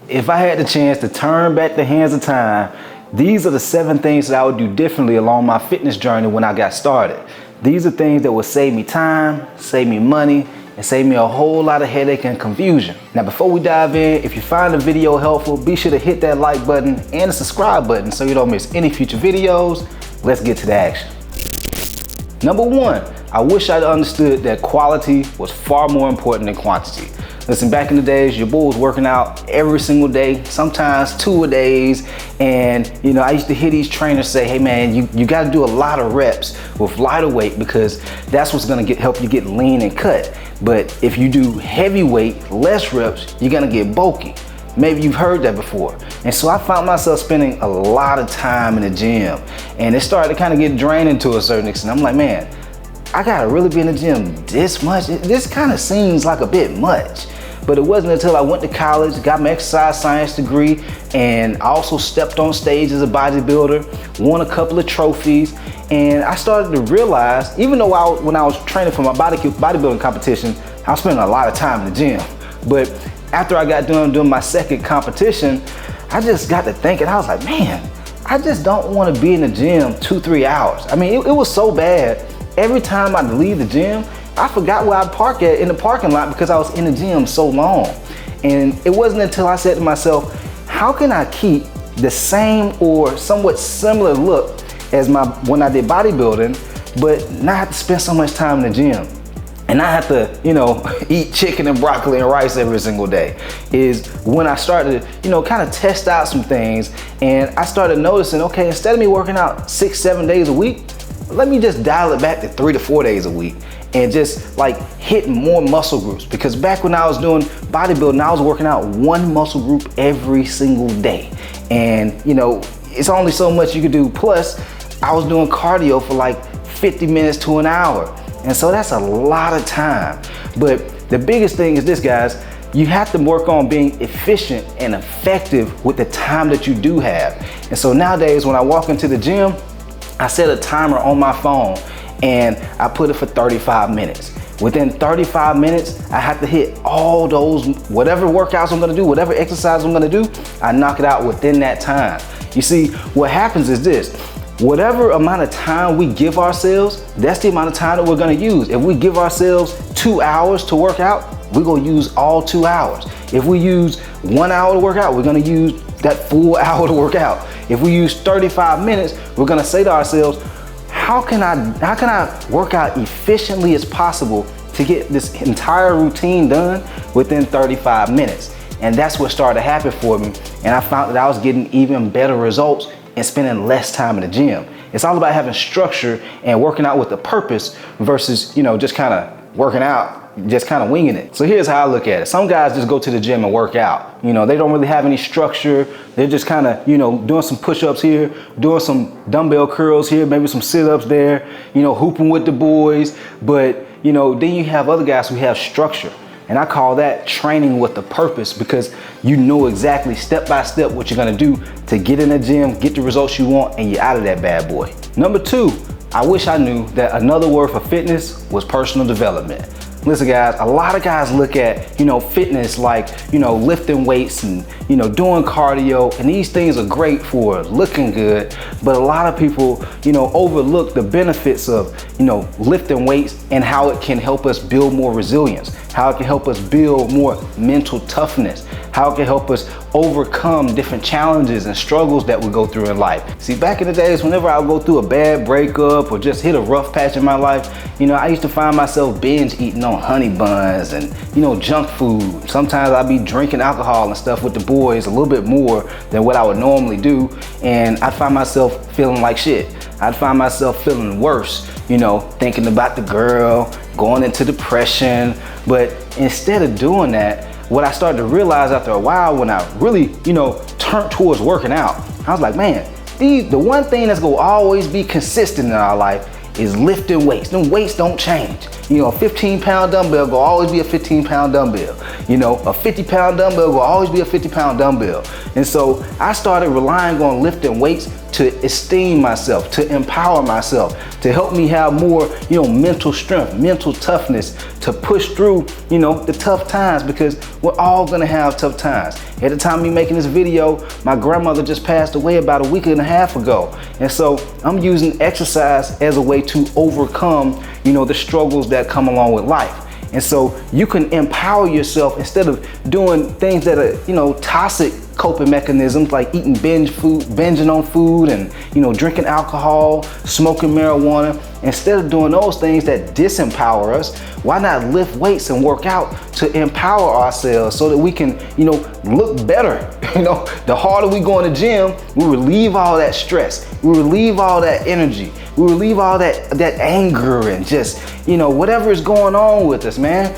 If I had the chance to turn back the hands of time, these are the 7 things that I would do differently along my fitness journey when I got started. These are things that would save me time, save me money, and save me a whole lot of headache and confusion. Now, before we dive in, if you find the video helpful, be sure to hit that like button and the subscribe button so you don't miss any future videos. Let's get to the action. Number 1, I wish I'd understood that quality was far more important than quantity. Listen, back in the days, your boy was working out every single day, sometimes 2 a days. And I used to hear these trainers say, hey man, you gotta do a lot of reps with lighter weight because that's what's gonna help you get lean and cut. But if you do heavy weight, less reps, you're gonna get bulky. Maybe you've heard that before. And so I found myself spending a lot of time in the gym, and it started to kind of get draining to a certain extent. I'm like, man, I gotta really be in the gym this much? This kind of seems like a bit much. But it wasn't until I went to college, got my exercise science degree, and I also stepped on stage as a bodybuilder, won a couple of trophies, and I started to realize, even though when I was training for my bodybuilding competition, I was spending a lot of time in the gym. But after I got done doing my second competition, I just got to thinking, I was like, man, I just don't want to be in the gym 2-3 hours. I mean, it was so bad. Every time I'd leave the gym, I forgot where I'd park at in the parking lot because I was in the gym so long. And it wasn't until I said to myself, how can I keep the same or somewhat similar look as when I did bodybuilding, but not have to spend so much time in the gym? And I have to, eat chicken and broccoli and rice every single day, is when I started to, kind of test out some things. And I started noticing, okay, instead of me working out 6-7 days a week, let me just dial it back to 3 to 4 days a week and just like hit more muscle groups. Because back when I was doing bodybuilding, I was working out 1 muscle group every single day. And it's only so much you could do. Plus, I was doing cardio for like 50 minutes to an hour. And so that's a lot of time. But the biggest thing is this, guys, you have to work on being efficient and effective with the time that you do have. And so nowadays, when I walk into the gym, I set a timer on my phone and I put it for 35 minutes. Within 35 minutes, I have to hit all those, whatever workouts I'm gonna do, whatever exercise I'm gonna do, I knock it out within that time. You see, what happens is this, whatever amount of time we give ourselves, that's the amount of time that we're gonna use. If we give ourselves 2 hours to work out, we're gonna use all 2 hours. If we use 1 hour to work out, we're gonna use that full hour to work out. If we use 35 minutes, we're gonna say to ourselves, how can I work out efficiently as possible to get this entire routine done within 35 minutes? And that's what started to happen for me. And I found that I was getting even better results and spending less time in the gym. It's all about having structure and working out with a purpose versus, just kind of working out, just kind of winging it. So here's how I look at it. Some guys just go to the gym and work out. They don't really have any structure. They're just kind of, doing some push-ups here, doing some dumbbell curls here, maybe some sit-ups there, hooping with the boys. But, then you have other guys who have structure. And I call that training with a purpose, because you know exactly step by step what you're gonna do to get in the gym, get the results you want, and you're out of that bad boy. Number 2, I wish I knew that another word for fitness was personal development. Listen guys, a lot of guys look at, fitness like, lifting weights and, doing cardio, and these things are great for looking good, but a lot of people, overlook the benefits of, lifting weights and how it can help us build more resilience, how it can help us build more mental toughness, how it can help us overcome different challenges and struggles that we go through in life. See, back in the days, whenever I would go through a bad breakup or just hit a rough patch in my life, I used to find myself binge eating on honey buns and, junk food. Sometimes I'd be drinking alcohol and stuff with the boys a little bit more than what I would normally do. And I'd find myself feeling like shit. I'd find myself feeling worse, thinking about the girl, going into depression. But instead of doing that, what I started to realize after a while, when I really, turned towards working out, I was like, man, the one thing that's gonna always be consistent in our life is lifting weights. Them weights don't change. A 15-pound dumbbell will always be a 15-pound dumbbell. A 50-pound dumbbell will always be a 50-pound dumbbell. And so I started relying on lifting weights to esteem myself, to empower myself, to help me have more, mental strength, mental toughness to push through, the tough times, because we're all gonna have tough times. At the time of me making this video, my grandmother just passed away about a week and a half ago. And so I'm using exercise as a way to overcome, the struggles that come along with life. And so you can empower yourself instead of doing things that are, toxic coping mechanisms like eating binging on food and, drinking alcohol, smoking marijuana. Instead of doing those things that disempower us, why not lift weights and work out to empower ourselves so that we can, look better? The harder we go in the gym, we relieve all that stress, we relieve all that energy, we relieve all that anger and just, whatever is going on with us, man.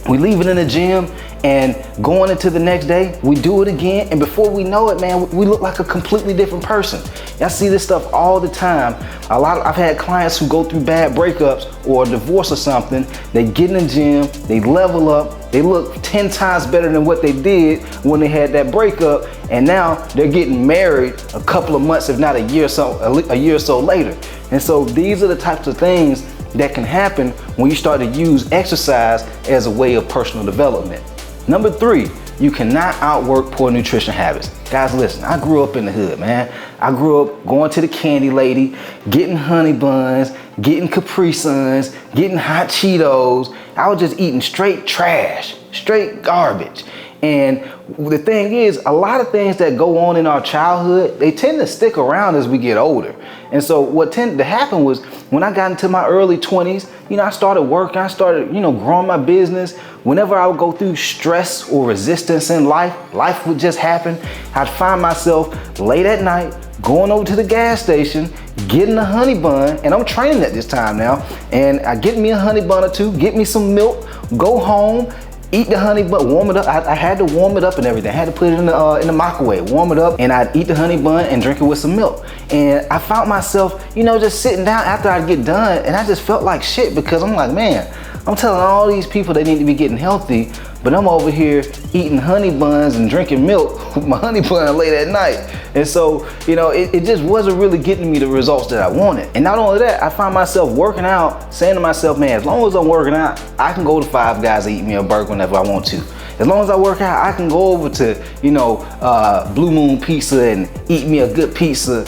We leave it in the gym, and going into the next day, we do it again, and before we know it, man, we look like a completely different person. I see this stuff all the time. I've had clients who go through bad breakups or a divorce or something. They get in the gym, they level up, they look 10 times better than what they did when they had that breakup, and now they're getting married a couple of months, if not a year or so later. And so these are the types of things that can happen when you start to use exercise as a way of personal development. Number 3, you cannot outwork poor nutrition habits. Guys, listen, I grew up in the hood, man. I grew up going to the candy lady, getting honey buns, getting Capri Suns, getting hot Cheetos. I was just eating straight trash, straight garbage. And the thing is, a lot of things that go on in our childhood, they tend to stick around as we get older. And so what tended to happen was when I got into my early 20s, I started working, I started, growing my business. Whenever I would go through stress or resistance in life would just happen. I'd find myself late at night, going over to the gas station, getting a honey bun, and I'm training at this time now, and I get me a honey bun or two, get me some milk, go home, eat the honey bun, warm it up. I had to warm it up and everything. I had to put it in the microwave, warm it up, and I'd eat the honey bun and drink it with some milk. And I found myself, just sitting down after I'd get done, and I just felt like shit, because I'm like, man, I'm telling all these people they need to be getting healthy, but I'm over here eating honey buns and drinking milk with my honey bun late at night. And so, it just wasn't really getting me the results that I wanted. And not only that, I find myself working out, saying to myself, man, as long as I'm working out, I can go to Five Guys and eat me a burger whenever I want to. As long as I work out, I can go over to, Blue Moon Pizza and eat me a good pizza,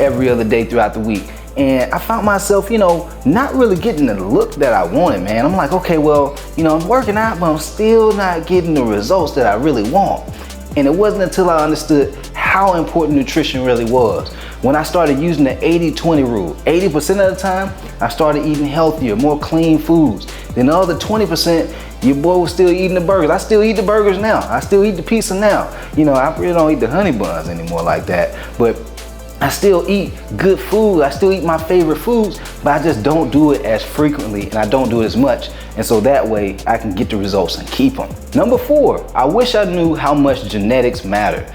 every other day throughout the week. And I found myself, not really getting the look that I wanted, man. I'm like, okay, well, I'm working out, but I'm still not getting the results that I really want. And it wasn't until I understood how important nutrition really was. When I started using the 80-20 rule, 80% of the time, I started eating healthier, more clean foods. Then the other 20%, your boy was still eating the burgers. I still eat the burgers now. I still eat the pizza now. I really don't eat the honey buns anymore like that. But I still eat good food. I still eat my favorite foods, but I just don't do it as frequently, and I don't do it as much. And so that way I can get the results and keep them. Number 4, I wish I knew how much genetics mattered.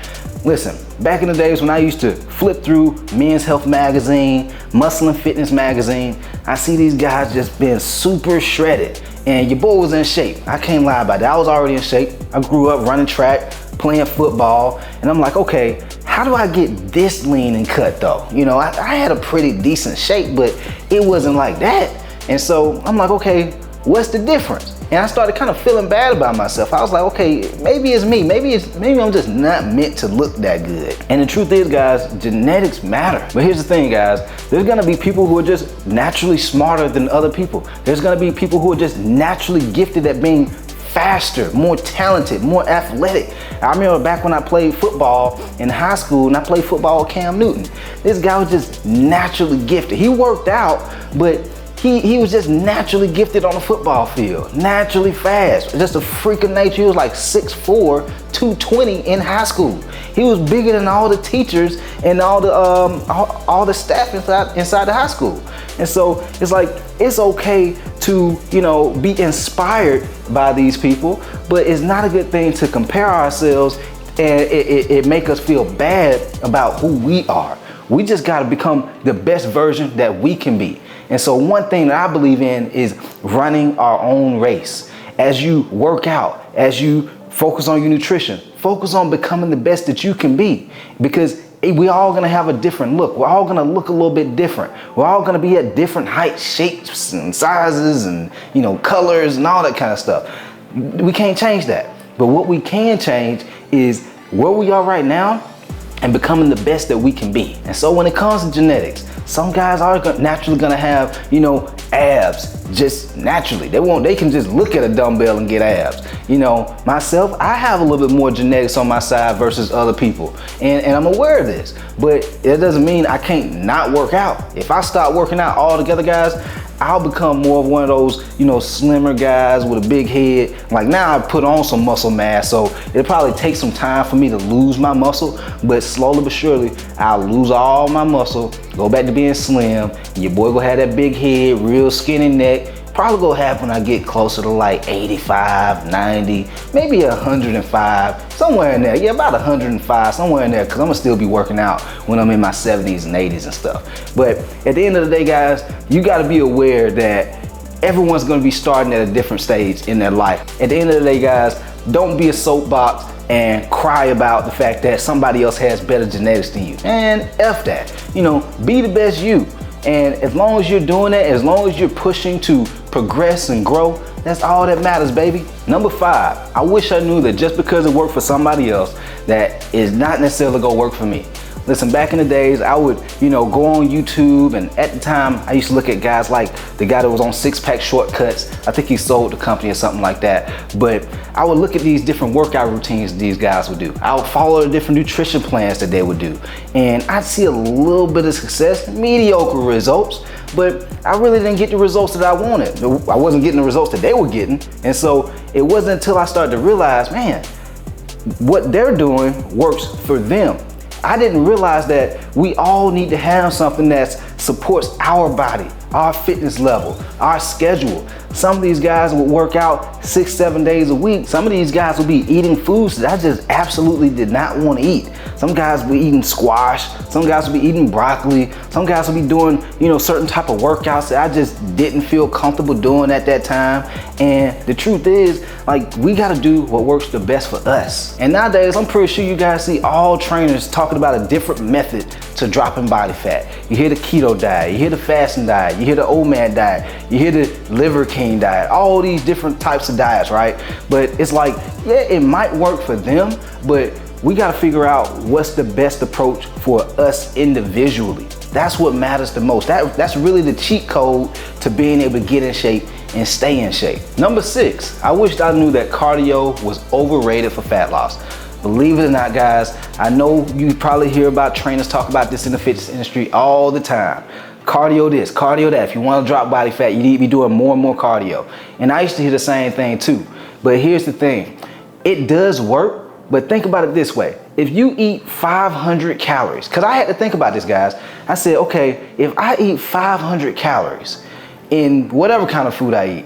Listen, back in the days when I used to flip through Men's Health magazine, Muscle and Fitness magazine, I see these guys just being super shredded, and your boy was in shape. I can't lie about that. I was already in shape. I grew up running track, playing football, and I'm like, okay, how do I get this lean and cut though? I had a pretty decent shape, but it wasn't like that. And so I'm like, okay, what's the difference? And I started kind of feeling bad about myself. I was like, okay, maybe it's me. Maybe I'm just not meant to look that good. And the truth is, guys, genetics matter. But here's the thing, guys. There's gonna be people who are just naturally smarter than other people. There's gonna be people who are just naturally gifted at being faster, more talented, more athletic. I remember back when I played football in high school, and I played football with Cam Newton. This guy was just naturally gifted. He worked out, but he was just naturally gifted on the football field, naturally fast, just a freak of nature. He was like 6'4", 220 in high school. He was bigger than all the teachers and all the staff inside the high school. And so it's like, it's okay to, be inspired by these people, but it's not a good thing to compare ourselves and it make us feel bad about who we are. We just got to become the best version that we can be. And so one thing that I believe in is running our own race. As you work out, as you focus on your nutrition, focus on becoming the best that you can be. Because we all gonna have a different look. We're all gonna look a little bit different. We're all gonna be at different heights, shapes, and sizes, and colors and all that kind of stuff. We can't change that. But what we can change is where we are right now and becoming the best that we can be. And so when it comes to genetics, some guys are naturally gonna have, abs just naturally. They can just look at a dumbbell and get abs. Myself, I have a little bit more genetics on my side versus other people. And I'm aware of this, but it doesn't mean I can't not work out. If I start working out altogether, guys, I'll become more of one of those, slimmer guys with a big head. Like now I put on some muscle mass, so it'll probably take some time for me to lose my muscle, but slowly but surely, I'll lose all my muscle, go back to being slim. Your boy gonna have that big head, real skinny neck. Probably gonna happen when I get closer to like 85, 90, maybe 105, somewhere in there. Yeah, about 105, somewhere in there, because I'm gonna still be working out when I'm in my 70s and 80s and stuff. But at the end of the day, guys, you gotta be aware that everyone's gonna be starting at a different stage in their life. At the end of the day, guys, don't be a soapbox and cry about the fact that somebody else has better genetics than you. And F that. Be the best you. And as long as you're doing that, as long as you're pushing to progress and grow, that's all that matters, baby. Number 5, I wish I knew that just because it worked for somebody else, that is not necessarily gonna work for me. Listen, back in the days, I would, go on YouTube, and at the time, I used to look at guys like the guy that was on Six Pack Shortcuts. I think he sold the company or something like that. But I would look at these different workout routines these guys would do. I would follow the different nutrition plans that they would do. And I'd see a little bit of success, mediocre results, but I really didn't get the results that I wanted. I wasn't getting the results that they were getting. And so it wasn't until I started to realize, man, what they're doing works for them. I didn't realize that we all need to have something that supports our body, our fitness level, our schedule. Some of these guys will work out 6-7 days a week. Some of these guys will be eating foods that I just absolutely did not want to eat. Some guys will be eating squash. Some guys will be eating broccoli. Some guys will be doing, certain type of workouts that I just didn't feel comfortable doing at that time. And the truth is, we got to do what works the best for us. And nowadays, I'm pretty sure you guys see all trainers talking about a different method to dropping body fat. You hear the keto diet, you hear the fasting diet, you hear the old man diet, you hear the liver king diet, all these different types of diets, right? But it's like, yeah, it might work for them, but we got to figure out what's the best approach for us individually. That's what matters the most. That's really the cheat code to being able to get in shape and stay in shape. Number 6, I wished I knew that cardio was overrated for fat loss. Believe it or not, guys, I know you probably hear about trainers talk about this in the fitness industry all the time. Cardio this, cardio that. If you want to drop body fat, you need to be doing more and more cardio. And I used to hear the same thing too. But here's the thing. It does work, but think about it this way. If you eat 500 calories, because I had to think about this, guys. I said, okay, if I eat 500 calories in whatever kind of food I eat,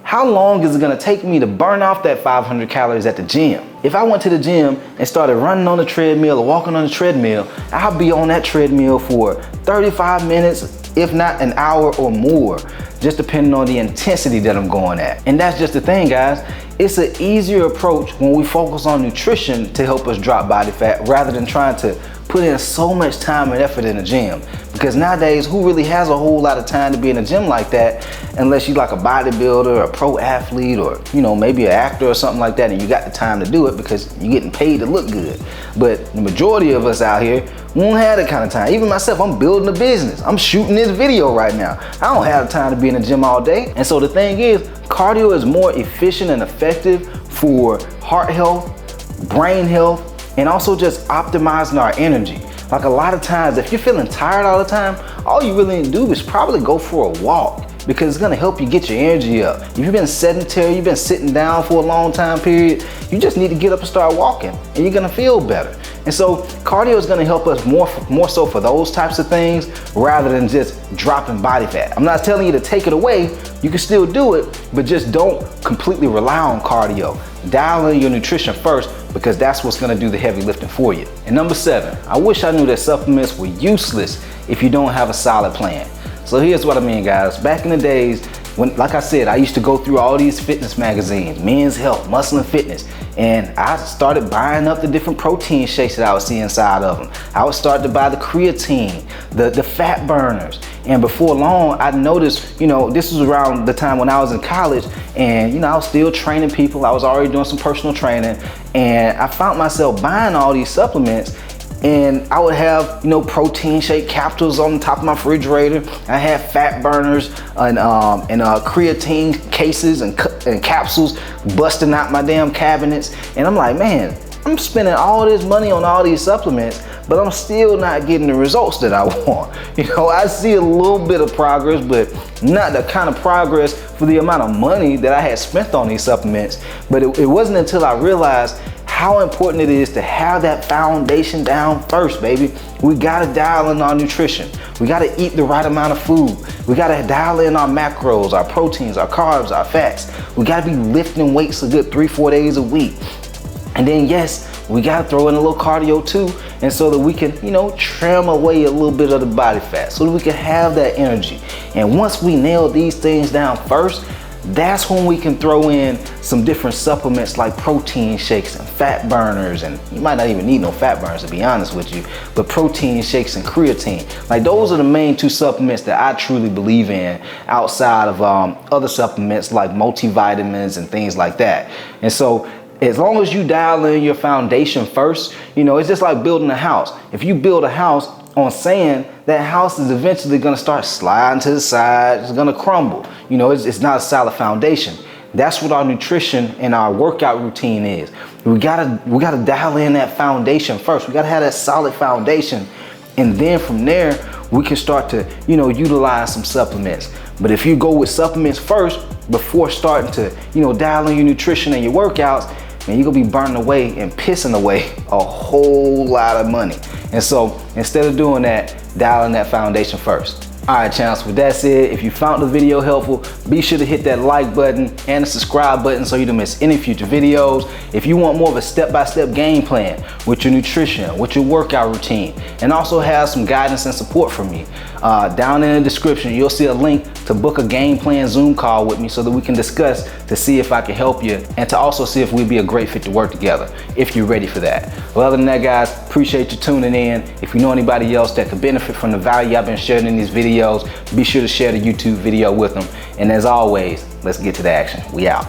how long is it gonna take me to burn off that 500 calories at the gym? If I went to the gym and started running on the treadmill or walking on the treadmill, I'll be on that treadmill for 35 minutes, if not an hour or more, just depending on the intensity that I'm going at. And that's just the thing, guys. It's an easier approach when we focus on nutrition to help us drop body fat rather than trying to put in so much time and effort in the gym. Because nowadays, who really has a whole lot of time to be in a gym like that unless you're like a bodybuilder, a pro athlete, or maybe an actor or something like that, and you got the time to do it because you're getting paid to look good. But the majority of us out here won't have that kind of time. Even myself, I'm building a business. I'm shooting this video right now. I don't have the time to be in the gym all day. And so the thing is, cardio is more efficient and effective for heart health, brain health, and also just optimizing our energy. Like a lot of times, if you're feeling tired all the time, all you really need to do is probably go for a walk, because it's gonna help you get your energy up. If you've been sedentary, you've been sitting down for a long time period, you just need to get up and start walking, and you're gonna feel better. And so cardio is gonna help us more so for those types of things rather than just dropping body fat. I'm not telling you to take it away, you can still do it, but just don't completely rely on cardio. Dial in your nutrition first, because that's what's gonna do the heavy lifting for you. And number 7, I wish I knew that supplements were useless if you don't have a solid plan. So here's what I mean, guys. Back in the days, like I said, I used to go through all these fitness magazines, Men's Health, Muscle and Fitness, and I started buying up the different protein shakes that I would see inside of them. I would start to buy the creatine, the fat burners. And before long, I noticed, this was around the time when I was in college, and I was still training people. I was already doing some personal training, and I found myself buying all these supplements. And I would have, protein shake capsules on the top of my refrigerator. I had fat burners and creatine cases and capsules busting out my damn cabinets. And I'm like, man, I'm spending all this money on all these supplements, but I'm still not getting the results that I want. I see a little bit of progress, but not the kind of progress for the amount of money that I had spent on these supplements. But it wasn't until I realized how important it is to have that foundation down first, baby. We gotta dial in our nutrition. We gotta eat the right amount of food. We gotta dial in our macros, our proteins, our carbs, our fats. We gotta be lifting weights a good 3-4 days a week. And then yes, we gotta throw in a little cardio too, and so that we can, trim away a little bit of the body fat so that we can have that energy. And once we nail these things down first, that's when we can throw in some different supplements like protein shakes and fat burners, and you might not even need no fat burners to be honest with you, but protein shakes and creatine. Like, those are the main two supplements that I truly believe in outside of other supplements like multivitamins and things like that. And so as long as you dial in your foundation first, it's just like building a house. If you build a house on sand, that house is eventually gonna start sliding to the side, it's gonna crumble. It's not a solid foundation. That's what our nutrition and our workout routine is. We gotta dial in that foundation first. We gotta have that solid foundation. And then from there, we can start to, utilize some supplements. But if you go with supplements first, before starting to, dial in your nutrition and your workouts, man, you're gonna be burning away and pissing away a whole lot of money. And so instead of doing that, dial in that foundation first. All right, channels, with that said, if you found the video helpful, be sure to hit that like button and the subscribe button so you don't miss any future videos. If you want more of a step-by-step game plan with your nutrition, with your workout routine, and also have some guidance and support from me, down in the description, you'll see a link to book a game plan Zoom call with me so that we can discuss to see if I can help you and to also see if we'd be a great fit to work together, if you're ready for that. Well, other than that, guys, appreciate you tuning in. If you know anybody else that could benefit from the value I've been sharing in these videos, be sure to share the YouTube video with them. And as always, let's get to the action. We out.